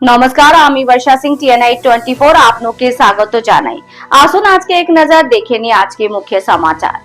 নমস্কার, আমি বর্ষা সিং TNI 24 আপনাকে স্বাগত জানাই। আসুন আজকে এক নজর দেখে নিই আজকে মুখ্য সমাচার।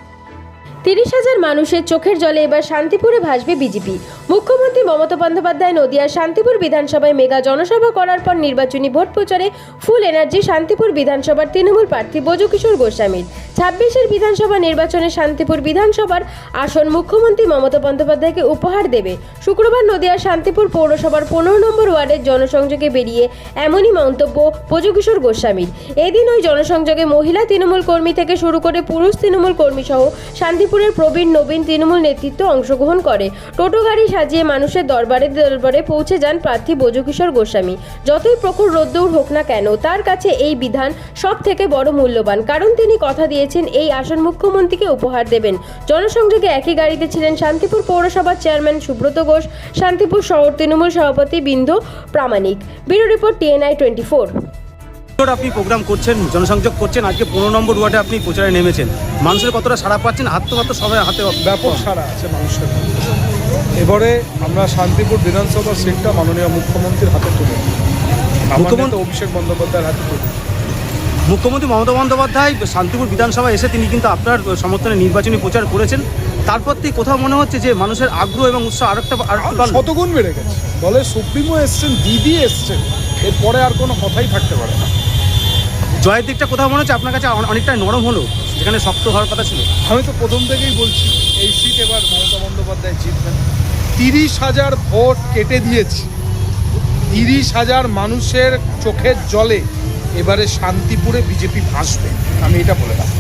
30,000 মানুষের চোখের জলে এবার শান্তিপুরে ভাসবে বিজেপি। মুখ্যমন্ত্রী মমতা বন্দ্যোপাধ্যায় নদিয়ার শান্তিপুর বিধানসভায় মেগা জনসভা করার পর নির্বাচনী ভোট প্রচারে ফুল এনার্জি শান্তিপুর বিধানসভার তৃণমূল প্রার্থী ব্রজকিশোর গোস্বামীর। 26-এর বিধানসভা নির্বাচনে শান্তিপুর বিধানসভার আসন মুখ্যমন্ত্রী মমতা বন্দ্যোপাধ্যায়কে উপহার দেবে। শুক্রবার নদিয়ার শান্তিপুর পৌরসভার 15 নম্বর ওয়ার্ডের জনসংযোগে বেরিয়ে এমনই মন্তব্য ব্রজকিশোর গোস্বামীর। এদিন ওই জনসংযোগে মহিলা তৃণমূল কর্মী থেকে শুরু করে পুরুষ তৃণমূল কর্মী সহ শান্তিপুরের প্রবীণ নবীন তৃণমূল নেতৃত্ব অংশগ্রহণ করে। টোটো গাড়ি সাজিয়ে মানুষের দরবারে পৌঁছে যান প্রার্থী ব্রজকিশোর গোস্বামী। যতই প্রখর রোদ্দুর হোক না কেন, তার কাছে এই বিধান সব থেকে বড় মূল্যবান, কারণ তিনি কথা দিয়েছেন এই আসন মুখ্যমন্ত্রীকে উপহার দেবেন। জনসংযোগে একই গাড়িতে ছিলেন শান্তিপুর পৌরসভার চেয়ারম্যান সুব্রত ঘোষ, শান্তিপুর শহর তৃণমূল সভাপতি বিন্দু প্রামাণিক। Bureau report TNI 24। আপনি প্রোগ্রাম করছেন, জনসংযোগ করছেন, আজকে 15 নম্বর ওয়ার্ডে আপনি প্রচারে নেমেছেন। মানুষের কতটা সাড়া পাচ্ছেন? হাত তো সবাই হাতে ব্যাপক সাড়া আছে মানুষের। এবারে আমরা শান্তিপুর বিধানসভা সিটটা মাননীয় মুখ্যমন্ত্রীর হাতে তুলে মুখ্যমন্ত্রী অভিষেক বন্দ্যোপাধ্যায়ের হাতে তুলে। মুখ্যমন্ত্রী মমতা বন্দ্যোপাধ্যায় শান্তিপুর বিধানসভায় এসে তিনি কিন্তু আপনার সমর্থনে নির্বাচনী প্রচার করেছেন। তারপর থেকে কোথাও মনে হচ্ছে যে মানুষের আগ্রহ এবং উৎসাহ আরেকটু শতগুণ বেড়ে গেছে। দলের সুপ্রিমো এসছেন, দিদি এসছেন, এরপরে আর কোনো কথাই থাকতে পারে না। জয়ের দিকটা কোথাও মনে হচ্ছে আপনার কাছে অনেকটাই নরম হলো, যেখানে শক্ত হওয়ার কথা ছিল। আমি তো প্রথম থেকেই বলছি এই সিট এবার মমতা বন্দ্যোপাধ্যায় জিতবেন। 30,000 ভোট কেটে দিয়েছি। 30,000 মানুষের চোখের জলে এবারে শান্তিপুরে বিজেপি ভাসবে, আমি এটা বলে রাখি।